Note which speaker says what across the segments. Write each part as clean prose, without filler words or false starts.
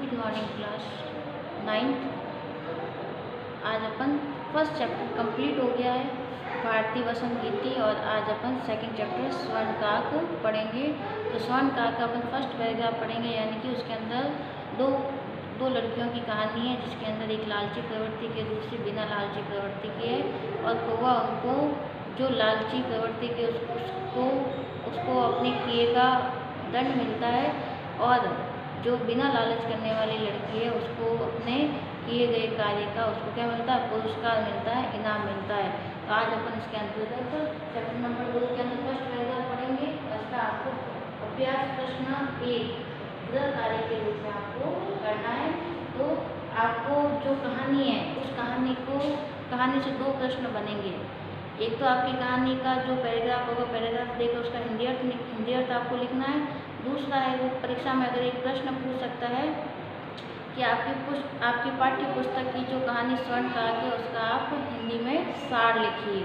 Speaker 1: Good morning class 9th। आज अपन first chapter complete हो गया है, भारतीय वसंत गीति, और आज अपन सेकंड चैप्टर स्वर्णकाक पढ़ेंगे। तो स्वर्णकाक का अपन फर्स्ट पैराग्राफ पढ़ेंगे, यानी कि उसके अंदर दो लड़कियों की कहानी है, जिसके अंदर एक लालची प्रवृत्ति की, दूसरी बिना लालची प्रवृत्ति की है। और कौवा उनको जो लालची प्रवृत्ति के उसको अपने किए का दंड मिलता है, और जो बिना लालच करने वाली लड़की है उसको अपने किए गए कार्य का उसको क्या मिलता है, पुरस्कार मिलता है, इनाम मिलता है। तो आज अपन इसके अंतर्गत चैप्टर नंबर 2 के अंदर फर्स्ट पैराग्राफ पढ़ेंगे। इसका आपको अभ्यास प्रश्न 1 गृह कार्य के रूप में आपको करना है। तो आपको जो कहानी है उस कहानी से 2 प्रश्न बनेंगे। एक तो आपकी कहानी का जो पैराग्राफ होगा, पैराग्राफ देकर उसका हिंदी अर्थ आपको लिखना है। दूसरा है, वो परीक्षा में अगर एक प्रश्न पूछ सकता है कि आपकी पाठ्य पुस्तक की जो कहानी स्वर्णकाक है उसका आप हिंदी में सार लिखिए,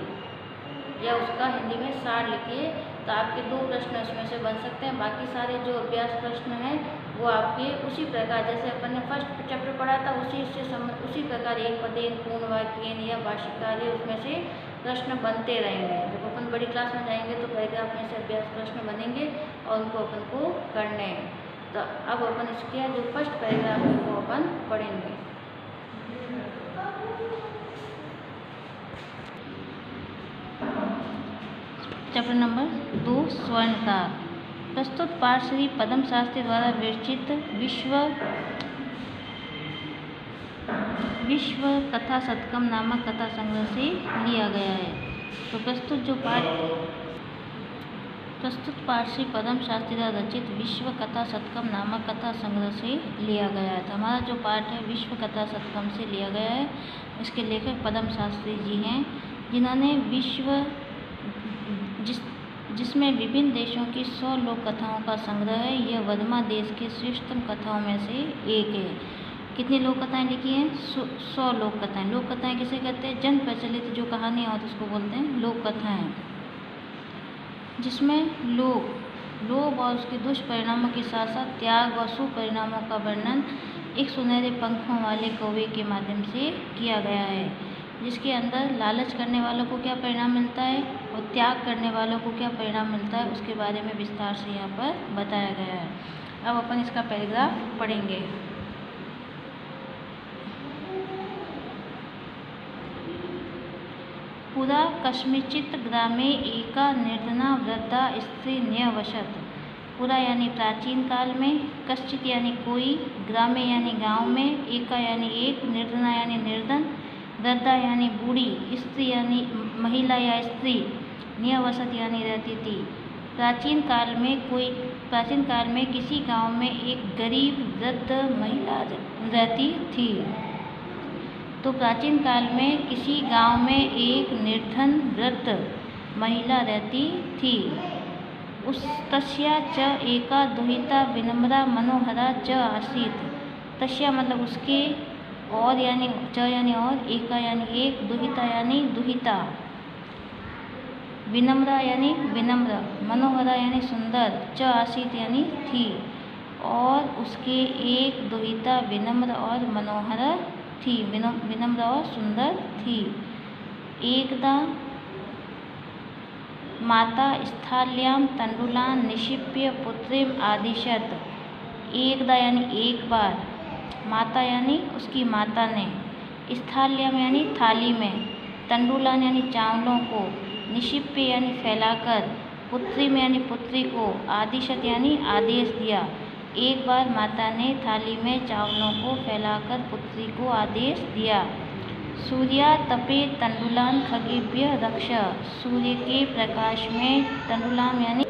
Speaker 1: या उसका हिंदी में सार लिखिए। तो आपके 2 प्रश्न उसमें से बन सकते हैं। बाकी सारे जो अभ्यास प्रश्न हैं वो आपके उसी प्रकार, जैसे अपन ने फर्स्ट चैप्टर पढ़ा था उसी प्रकार एक पदेन, पूर्ण वाक्यन या भाषिक कार्य, उसमें से प्रश्न बनते रहेंगे। जब अपन बड़ी क्लास में जाएंगे तो पैराग्राफ में से अभ्यास प्रश्न बनेंगे और उनको अपन को करने हैं। तो अब अपन इसके जो फर्स्ट पैराग्राफ है वो अपन पढ़ेंगे। Chapter number 2 स्वर्णकाक। प्रस्तुत पाठ श्री पद्म शास्त्री द्वारा विरचित विश्व कथा शतकम नामक कथा संग्रह से लिया गया है। तो प्रस्तुत पाठ श्री पद्म शास्त्री द्वारा रचित विश्व कथा शतकम नामक कथा संग्रह से लिया गया है। तो हमारा जो पाठ है विश्व कथा शतकम से लिया गया है। इसके लेखक पद्म शास्त्री जी हैं, जिन्होंने जिसमें विभिन्न देशों की 100 लोक कथाओं का संग्रह है। यह वर्मा देश के श्रेष्ठतम कथाओं में से एक है। कितनी लोक कथाएँ लिखी हैं? 100 लोक कथाएँ। लोक कथाएँ किसे कहते हैं? जन प्रचलित जो कहानियाँ होती उसको बोलते हैं लोक कथाएँ, जिसमें लोभ और उसके दुष्परिणामों के साथ साथ त्याग और सुपरिणामों का वर्णन एक सुनहरे पंखों वाले कौवे के माध्यम से किया गया है, जिसके अंदर लालच करने वालों को क्या परिणाम मिलता है और त्याग करने वालों को क्या परिणाम मिलता है, उसके बारे में विस्तार से यहाँ पर बताया गया है। अब अपन इसका पैराग्राफ पढ़ेंगे। पुरा कस्मिंश्चित् ग्रामे एका निर्धना वृद्धा स्त्री न्यवसत्। पुरा यानी प्राचीन काल में, कश्चित यानी कोई, ग्रामे यानी गांव में, एका यानी एक, निर्धना यानी निर्धन, वृद्धा यानी बूढ़ी, स्त्री यानी महिला या स्त्री, न्यवसत यानी रहती थी। प्राचीन काल में किसी गांव में एक गरीब वृद्ध महिला रहती थी। तो प्राचीन काल में किसी गांव में एक निर्धन वृद्ध महिला रहती थी। उस तस्या च एका दुहिता विनम्रा मनोहरा च आसीत्। तस्या मतलब उसके, और यानी च यानी और, एका यानी एक, दुहिता यानी दुहिता, विनम्रा यानी विनम्र, मनोहरा यानी सुंदर, च आसीत् यानी थी, और उसके एक दुहिता विनम्र और मनोहरा थी, विनम्र और सुंदर थी। एकदा माता स्थाल्यां तंडुलान् निक्षिप्य पुत्रीम् आदिशत्। एकदा यानी एक बार, माता यानी उसकी माता ने, स्थाल्यां यानी थाली में, तंडुलान यानी चावलों को, निक्षिप्य यानी फैलाकर, पुत्री में यानी पुत्री को, आदिशत यानी आदेश दिया। एक बार माता ने थाली में चावलों को फैलाकर पुत्री को आदेश दिया। सूर्या तपे तंडुलान खगेभ्य रक्ष। सूर्य के प्रकाश में, तंडुलाम यानी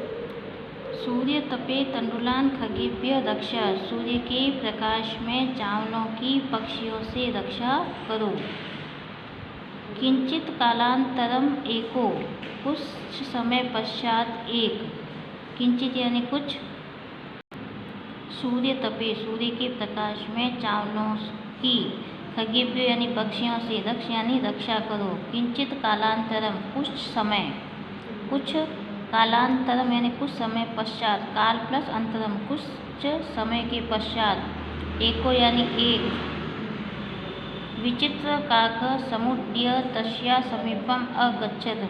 Speaker 1: सूर्य तपे तंडुलान खगेभ्य रक्ष, सूर्य के प्रकाश में चावलों की पक्षियों से रक्षा करो। किंचित कालांतरम एको, कुछ समय पश्चात एक, किंचित यानी कुछ, सूर्य तपे सूर्य के प्रकाश में चावलों की, खगेभ्य यानी पक्षियों से, रक्ष यानी रक्षा करो। किंचित कालांतरम कुछ समय, कुछ कालांतरम यानी कुछ समय पश्चात, काल प्लस अंतरम कुछ समय के पश्चात, एको यानी एक, विचित्र काक समुड्य तस्या समीपम अगच्छत।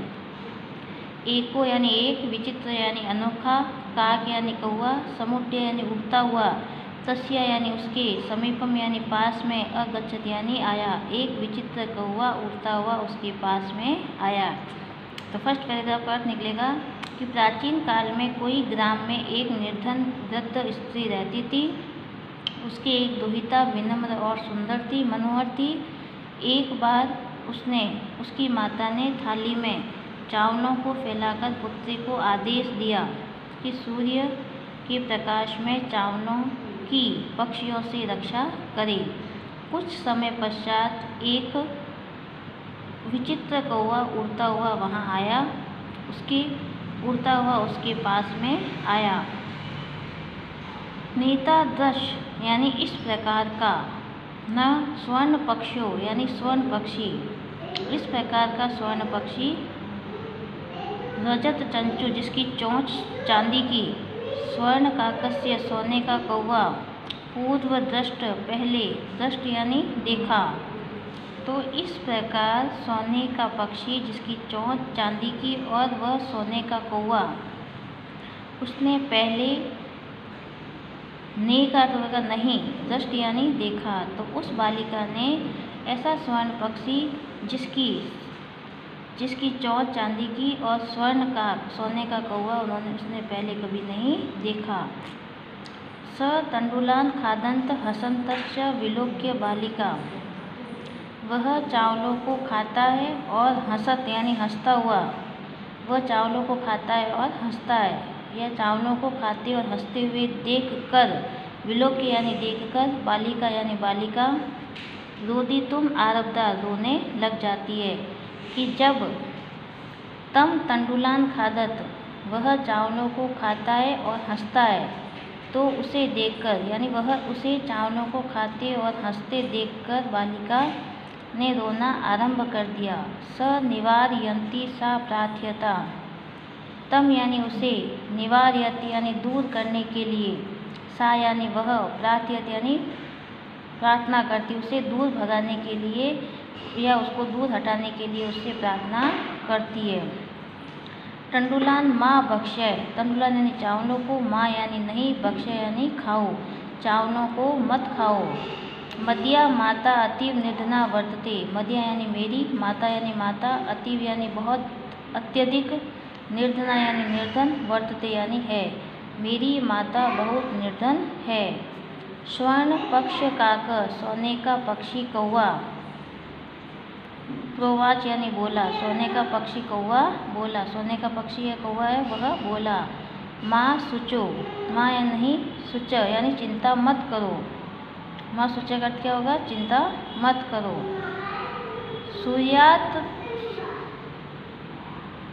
Speaker 1: एको यानी एक, विचित्र यानी अनोखा, काक यानी कौवा, समुड्य यानी उड़ता हुआ, तस्या यानी उसके, समीपम यानी पास में, अगच्छत यानी आया। एक विचित्र कौवा उड़ता हुआ उसके पास में आया। तो फर्स्ट पैराग्राफ का अर्थ निकलेगा कि प्राचीन काल में कोई ग्राम में एक निर्धन वृद्ध स्त्री रहती थी। उसकी एक दुहिता विनम्र और सुंदर थी, मनोहर थी। एक बार उसकी माता ने थाली में चावलों को फैलाकर पुत्री को आदेश दिया कि सूर्य के प्रकाश में चावलों की पक्षियों से रक्षा करे। कुछ समय पश्चात एक विचित्र कौवा उड़ता हुआ वहाँ आया, उड़ता हुआ उसके पास में आया। नेतादृश यानी इस प्रकार का, न स्वर्ण पक्षियों यानी स्वर्ण पक्षी, इस प्रकार का स्वर्ण पक्षी, रजत चंचु जिसकी चोंच चांदी की, स्वर्ण काकस्य सोने का कौवा, पूर्व दृष्ट पहले, दृष्ट यानी देखा। तो इस प्रकार सोने का पक्षी जिसकी चोंच चांदी की और वह सोने का कौवा, उसने पहले, ने का अर्थ होगा नहीं, दृष्ट यानी देखा। तो उस बालिका ने ऐसा स्वर्ण पक्षी जिसकी चोंच चांदी की और स्वर्ण का सोने का कौवा उसने पहले कभी नहीं देखा। स तंडुलान खादंत हसंतश्च विलोक्य बालिका, वह चावलों को खाता है और हंसत यानी हंसता हुआ, वह चावलों को खाता है और हंसता है। यह चावलों को खाते और हंसते हुए देख कर, विलोक्य यानी देख कर, बालिका यानी बालिका, रोदितुम आरब्धा रोने लग जाती है कि जब तम तंडुलान खादत, वह चावलों को खाता है और हंसता है, तो उसे देखकर यानी वह उसे चावलों को खाते और हंसते देखकर बालिका ने रोना आरंभ कर दिया। स निवारयन्ति सा प्रार्थयता, तम यानी उसे, निवारयति यानी दूर करने के लिए, सा यानी वह, प्रार्थयति यानी प्रार्थना करती, उसे दूर भगाने के लिए या उसको दूर हटाने के लिए उससे प्रार्थना करती है। तंडुलान माँ भक्ष्य, तंडुलान यानी चावलों को, माँ यानी नहीं, भक्ष्य यानी खाओ, चावलों को मत खाओ। मदिया माता अतीव निर्धना वर्तते, मदिया यानी मेरी, माता यानी माता, अतीव यानी बहुत, अत्यधिक, निर्धना यानी निर्धन, वर्तते यानी है, मेरी माता बहुत निर्धन है। स्वर्ण पक्ष काक, सोने का पक्षी कौवा, प्रोवाच यानी बोला, सोने का पक्षी कौवा बोला, सोने का पक्षी है कौवा है वह बोला। माँ सुचो, माँ या नहीं, सुच यानी चिंता मत करो, माँ सुच का अर्थ क्या होगा, चिंता मत करो।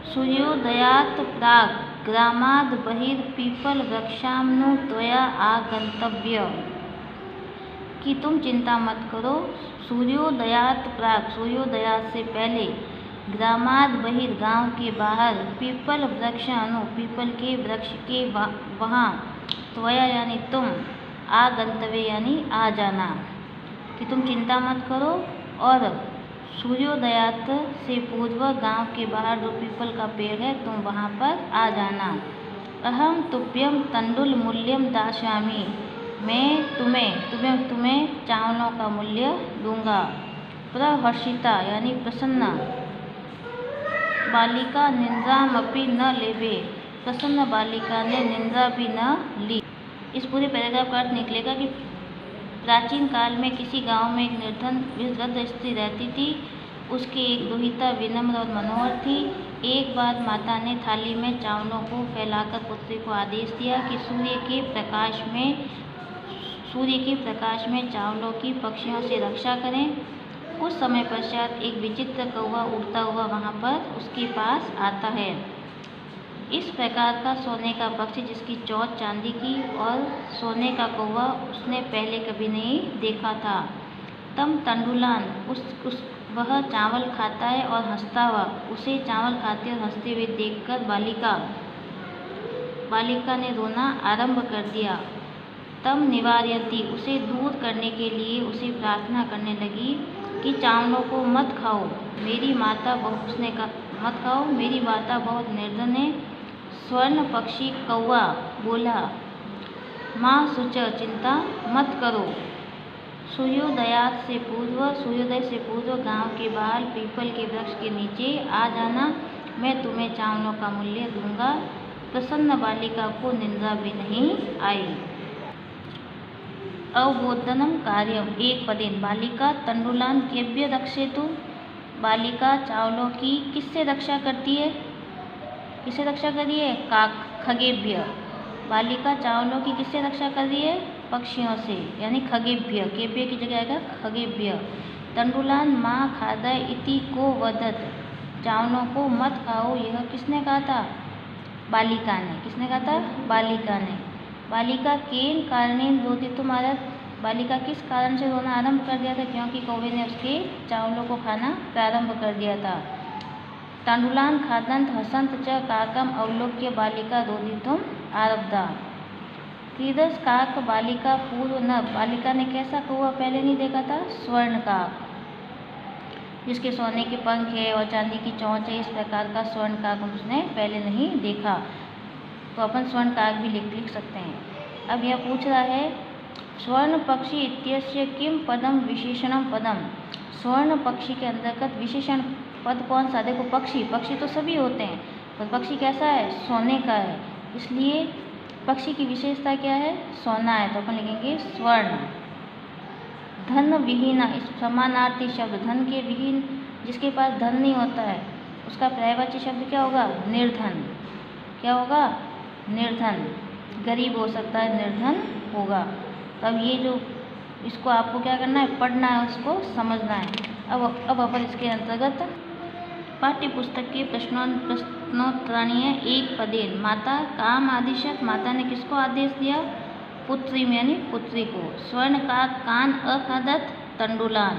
Speaker 1: सूर्योदयात् प्राक् ग्रामाद् बहिर्पीपल वृक्षाम्नो त्वया आगंतव्य, कि तुम चिंता मत करो। सूर्योदयात् प्राक्, सूर्योदयात से पहले, ग्रामाद बहिर गांव के बाहर, पीपल वृक्ष अनु पीपल के वृक्ष के वहाँ, त्वया यानी तुम, आगंतव्य यानी आ जाना, कि तुम चिंता मत करो। और सूर्योदयात से पूर्व गांव के बाहर जो पीपल का पेड़ है तुम वहाँ पर आ जाना। अहम तुभ्यम तंडुल मूल्यम दास्यामि, मैं तुम्हें चावलों का मूल्य दूंगा। प्रहर्षिता यानी प्रसन्न, बालिका निंद्रामपि न लेबे, प्रसन्न बालिका ने निंद्रा भी न ली। इस पूरे पैराग्राफ का अर्थ निकलेगा कि प्राचीन काल में किसी गांव में एक निर्धन वृद्ध स्त्री रहती थी। उसकी एक दुहिता विनम्र और मनोहर थी। एक बार माता ने थाली में चावलों को फैलाकर पुत्री को आदेश दिया कि सूर्य के प्रकाश में चावलों की पक्षियों से रक्षा करें। कुछ समय पश्चात एक विचित्र कौवा उड़ता हुआ वहाँ पर उसके पास आता है। इस प्रकार का सोने का पक्षी जिसकी चोंच चांदी की और सोने का कौवा उसने पहले कभी नहीं देखा था। तम तंडुलान, वह चावल खाता है और हंसता हुआ, उसे चावल खाते और हंसते हुए देखकर बालिका ने रोना आरंभ कर दिया। तम निवारयति, उसे दूर करने के लिए उसे प्रार्थना करने लगी कि चावलों को मत खाओ, मेरी माता बहुत, उसने कहा मत खाओ, मेरी माता बहुत निर्धन है। स्वर्ण पक्षी कौवा बोला, माँ शुच, चिंता मत करो, सूर्योदय से पूर्व गांव के बाहर पीपल के वृक्ष के नीचे आ जाना, मैं तुम्हें चावलों का मूल्य दूंगा। प्रसन्न बालिका को निंदा भी नहीं आई। अवबोधनम कार्यम एक पदेन, बालिका तंडुलान केभ्य रक्षेतु, बालिका चावलों की किससे रक्षा करती है, किससे रक्षा कर रही है, काक खगेभ्य, बालिका चावलों की किससे रक्षा कर रही है, पक्षियों से, यानी खगेभ्य, केभ्य की जगह आएगा खगेभ्य। तंडुलान माँ खादय इति को वदत, चावलों को मत खाओ, यह किसने कहा था, बालिका ने, किसने कहा था, बालिका ने। बालिका केन कारणेन रोदितुम आरभत, बालिका किस कारण से रोना आरंभ कर दिया था, क्योंकि कौवे ने उसके चावलों को खाना प्रारंभ कर दिया था। तंडुलान खादंत हसंत च काकम अवलोक्य बालिका रोदितुम आरब्धा, कीदृश काक बालिका पूर्व न, बालिका ने कैसा कौवा पहले नहीं देखा था, स्वर्ण काक, जिसके सोने के पंख है और चांदी की चोंच है, इस प्रकार का स्वर्ण काक उसने पहले नहीं देखा। तो अपन स्वर्ण काक भी लिख सकते हैं। अब यह पूछ रहा है स्वर्ण पक्षी इत्यस्य किम पदम विशेषणम पदम, स्वर्ण पक्षी के अंतर्गत विशेषण पद कौन सा, देखो पक्षी तो सभी होते हैं, पर पक्षी कैसा है, सोने का है, इसलिए पक्षी की विशेषता क्या है, सोना है, तो अपन लिखेंगे स्वर्ण। धन विहीना, इस समानार्थी शब्द, धन के विहीन, जिसके पास धन नहीं होता है, उसका पर्यायवाची शब्द क्या होगा, निर्धन, क्या होगा, निर्धन, गरीब हो सकता है, निर्धन होगा। तब ये जो, इसको आपको क्या करना है, पढ़ना है, उसको समझना है। अब अपन इसके अंतर्गत पाठ्य पुस्तक के प्रश्नोत्तराणी है। एक पदेन, माता काम आदिशत, माता ने किसको आदेश दिया, पुत्री में यानी पुत्री को। स्वर्ण का कान अखादत तंडुलान,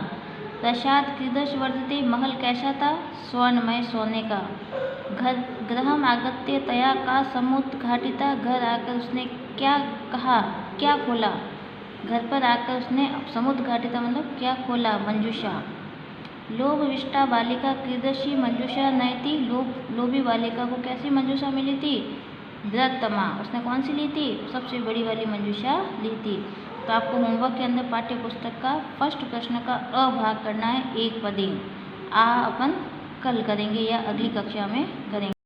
Speaker 1: प्रसाद कीदृश वर्तते, महल कैसा था, स्वर्णमय, सोने का। गृहम आगत्य तया का समुद्घाटिता, घर आकर उसने क्या कहा, क्या खोला, घर पर आकर उसने समुद्घाटिता मतलब क्या खोला, मंजूषा। लोभविष्टा बालिका कीदृशी मंजूषा नयति, लोभी बालिका को कैसी मंजूषा मिली थी, बृहत्तमा, उसने कौन सी ली थी, सबसे बड़ी वाली मंजूषा ली थी। तो आपको होमवर्क के अंदर पाठ्य पुस्तक का फर्स्ट प्रश्न का अ भाग करना है, एक पदेन। आ अपन कल करेंगे या अगली कक्षा में करेंगे।